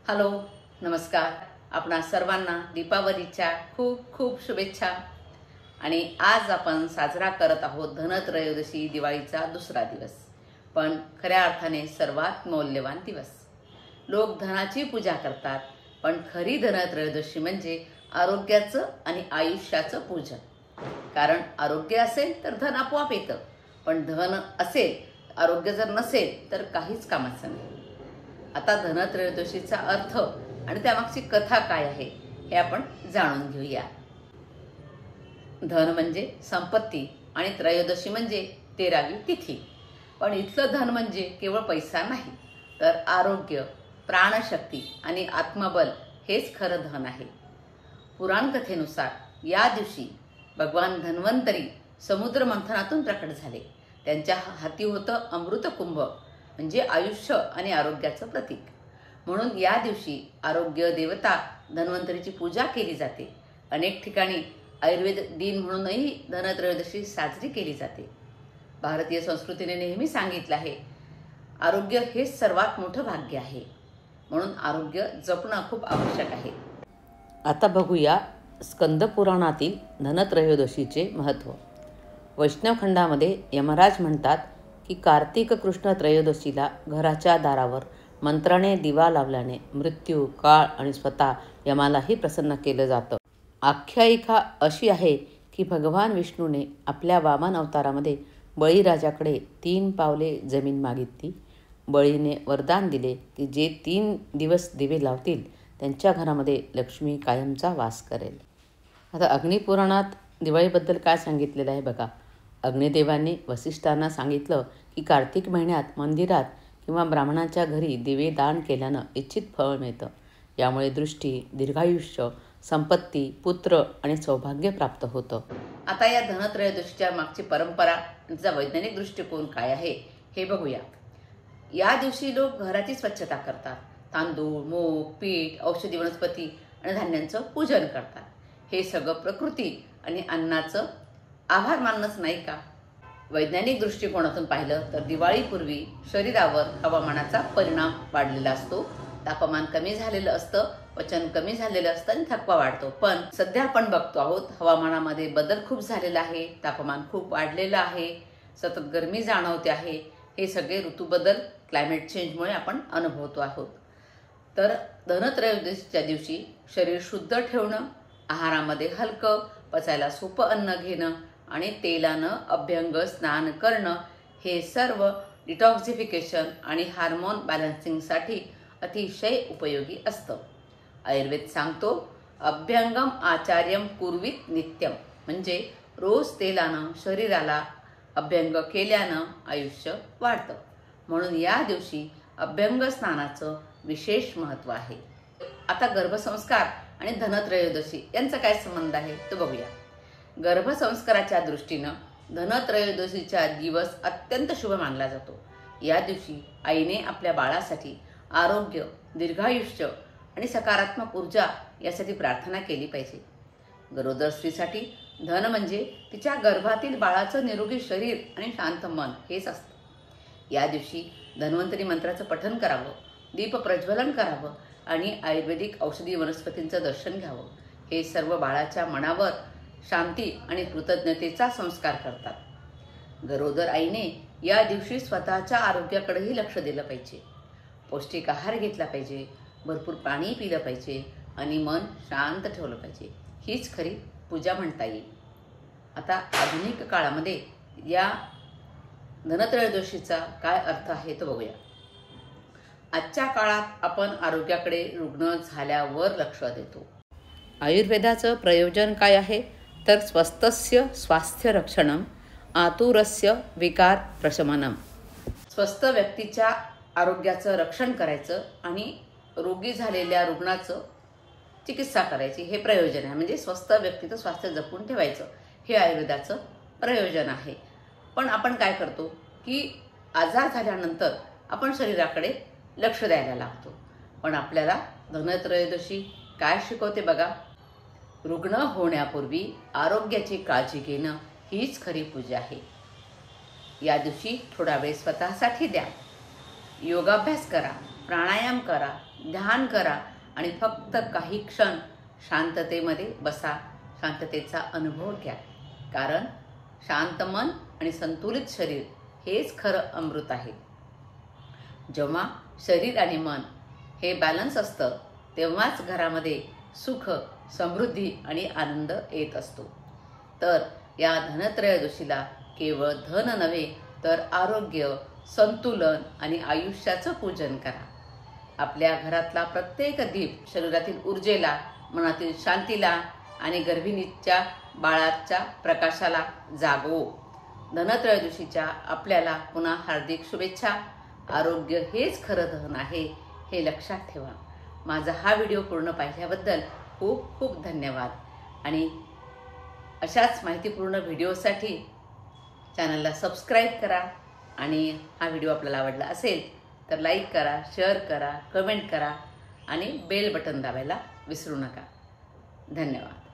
Hello, नमस्कार. आपणा सर्वांना दीपावलीच्या खूप खूप शुभेच्छा. आणि आज आपण साजरा करत आहोत धनत्रयोदशी, दिवाळीचा दुसरा दिवस, पण खऱ्या अर्थाने सर्वात मौल्यवान दिवस. लोक धनाची पूजा करतात, पण खरी धनत्रयोदशी म्हणजे आरोग्याचं आणि आयुष्याचं पूजन. कारण आरोग्य असेल तर धन आपोआप येतं, पण धन असेल, आरोग्य जर नसेल तर काहीच कामाचं नाही. आता धनत्रयोदशीचा अर्थ आणि त्यामागची कथा काय आहे हे आपण जाणून घेऊया. धन म्हणजे संपत्ती आणि त्रयोदशी म्हणजे 13वी तिथी. पण इथलं धन म्हणजे केवळ पैसा नाही, तर आरोग्य, प्राणशक्ती आणि आत्मबल हेच खरं धन आहे. पुराण कथेनुसार या दिवशी भगवान धन्वंतरी समुद्र मंथनातून प्रकट झाले. त्यांच्या हाती होतं अमृत कुंभ, म्हणजे आयुष्य आणि आरोग्याचं प्रतीक. म्हणून या दिवशी आरोग्य देवता धन्वंतरीची पूजा केली जाते. अनेक ठिकाणी आयुर्वेद दिन म्हणूनही धनत्रयोदशी साजरी केली जाते. भारतीय संस्कृतीने नेहमी सांगितलं आहे, आरोग्य हेच सर्वात मोठं भाग्य आहे. म्हणून आरोग्य जपणं खूप आवश्यक आहे. आता बघूया स्कंद पुराणातील धनत्रयोदशीचे महत्त्व. वैष्णव खंडामध्ये यमराज म्हणतात की कार्तिक कृष्ण त्रयोदशीला घराच्या दारावर मंत्राने दिवा लावल्याने मृत्यू, काळ आणि स्वतः यमालाही प्रसन्न केलं जातं. आख्यायिका अशी आहे की भगवान विष्णूने आपल्या वामन अवतारामध्ये बळीराजाकडे 3 पावले जमीन मागितली. बळीने वरदान दिले की जे 3 दिवस दिवे लावतील त्यांच्या घरामध्ये लक्ष्मी कायमचा वास करेल. आता अग्निपुराणात दिवाळीबद्दल काय सांगितलेलं आहे बघा. अग्निदेवांनी वसिष्ठांना सांगितलं की कार्तिक महिन्यात मंदिरात किंवा ब्राह्मणाच्या घरी दिवे दान केल्यानं इच्छित फळ मिळतं. यामुळे दृष्टी, दीर्घायुष्य, संपत्ती, पुत्र आणि सौभाग्य प्राप्त होतं. आता या धनत्रयोदशीच्या मागची परंपरा, तिचा वैज्ञानिक दृष्टिकोन काय आहे हे बघूया. या दिवशी लोक घराची स्वच्छता करतात. तांदूळ, मूग, पीठ, औषधी वनस्पती आणि धान्यांचं पूजन करतात. हे सगळं प्रकृती आणि अन्नाचं आभार मानणंच नाही का? वैज्ञानिक दृष्टिकोनातून पाहिलं तर दिवाळीपूर्वी शरीरावर हवामानाचा परिणाम वाढलेला असतो. तापमान कमी झालेलं असतं, वजन कमी झालेलं असतं आणि थकवा वाढतो. पण सध्या आपण बघतो आहोत हवामानामध्ये बदल खूप झालेला आहे. तापमान खूप वाढलेलं आहे, सतत गरमी जाणवते आहे. हे सगळे ऋतूबदल, क्लायमेट चेंजमुळे आपण अनुभवतो आहोत. तर धनत्रयोदशीच्या दिवशी शरीर शुद्ध ठेवणं, आहारामध्ये हलकं, पचायला सोपं अन्न घेणं आणि तेलानं अभ्यंग स्नान करणं हे सर्व डिटॉक्सिफिकेशन आणि हार्मोन बॅलन्सिंगसाठी अतिशय उपयोगी असतं. आयुर्वेद सांगतो, अभ्यंगम आचार्यम कुर्वीत नित्यम, म्हणजे रोज तेलानं शरीराला अभ्यंग केल्यानं आयुष्य वाढतं. म्हणून या दिवशी अभ्यंग स्नानाचं विशेष महत्त्व आहे. आता गर्भसंस्कार आणि धनत्रयोदशी यांचा काय संबंध आहे तो बघूया. गर्भसंस्काराच्या दृष्टीनं धनत्रयोदशीचा दिवस अत्यंत शुभ मानला जातो. या दिवशी आईने आपल्या बाळासाठी आरोग्य, दीर्घायुष्य आणि सकारात्मक ऊर्जा यासाठी प्रार्थना केली पाहिजे. गरोदर स्त्रीसाठी धन म्हणजे तिच्या गर्भातील बाळाचं निरोगी शरीर आणि शांत मन हेच असतं. या दिवशी धन्वंतरी मंत्राचं पठण करावं, दीप प्रज्वलन करावं आणि आयुर्वेदिक औषधी वनस्पतींचं दर्शन घ्यावं. हे सर्व बाळाच्या मनावर शांती आणि कृतज्ञतेचा संस्कार करतात. गरोदर आईने या दिवशी स्वतःच्या आरोग्याकडेही लक्ष दिलं पाहिजे. पौष्टिक आहार घेतला पाहिजे, भरपूर पाणी पिलं पाहिजे आणि मन शांत ठेवलं पाहिजे. हीच खरी पूजा म्हणता येईल. आता आधुनिक काळामध्ये या धनत्रयोदशीचा काय अर्थ आहे तो बघूया. आजच्या काळात आपण आरोग्याकडे रुग्ण झाल्यावर लक्ष देतो. आयुर्वेदाचं प्रयोजन काय आहे तर स्वस्थस्य स्वास्थ्य रक्षणम, आतुरस्य विकार प्रशमनम. स्वस्थ व्यक्तीच्या आरोग्याचं रक्षण करायचं आणि रोगी झालेल्या रुग्णाचं चिकित्सा करायची हे प्रयोजन आहे. म्हणजे स्वस्थ व्यक्तीचं स्वास्थ्य जपून ठेवायचं हे आयुर्वेदाचं प्रयोजन आहे. पण आपण काय करतो की आजार झाल्यानंतर आपण शरीराकडे लक्ष द्यायला लागतो. पण आपल्याला धनत्रयोदशी काय शिकवते बघा. रुग्ण होण्यापूर्वी आरोग्याची काळजी घेणं हीच खरी पूजा आहे. या दिवशी थोडा वेळ स्वतःसाठी द्या, योगाभ्यास करा, प्राणायाम करा, ध्यान करा आणि फक्त काही क्षण शांततेमध्ये बसा, शांततेचा अनुभव घ्या. कारण शांत मन आणि संतुलित शरीर हेच खरं अमृत आहे. जेव्हा शरीर आणि मन हे बॅलन्स असतं तेव्हाच घरामध्ये सुख, समृद्धी आणि आनंद येत असतो. तर या धनत्रयोदशीला केवळ धन नव्हे तर आरोग्य, संतुलन आणि आयुष्याचं पूजन करा. आपल्या घरातला प्रत्येक दीप शरीरातील ऊर्जेला, मनातील शांतीला आणि गर्भिणीच्या बाळाच्या प्रकाशाला जागवो. धनत्रयोदशीच्या आपल्याला पुन्हा हार्दिक शुभेच्छा. आरोग्य हेच खरं धन आहे हे लक्षात ठेवा. माझा हा व्हिडिओ पूर्ण पाहिल्याबद्दल खूप खूप धन्यवाद. आणि अशाच माहितीपूर्ण व्हिडिओसाठी चॅनलला सबस्क्राईब करा. आणि हा व्हिडिओ आपल्याला आवडला असेल तर लाईक करा, शेअर करा, कमेंट करा आणि बेल बटन दाबायला विसरू नका. धन्यवाद.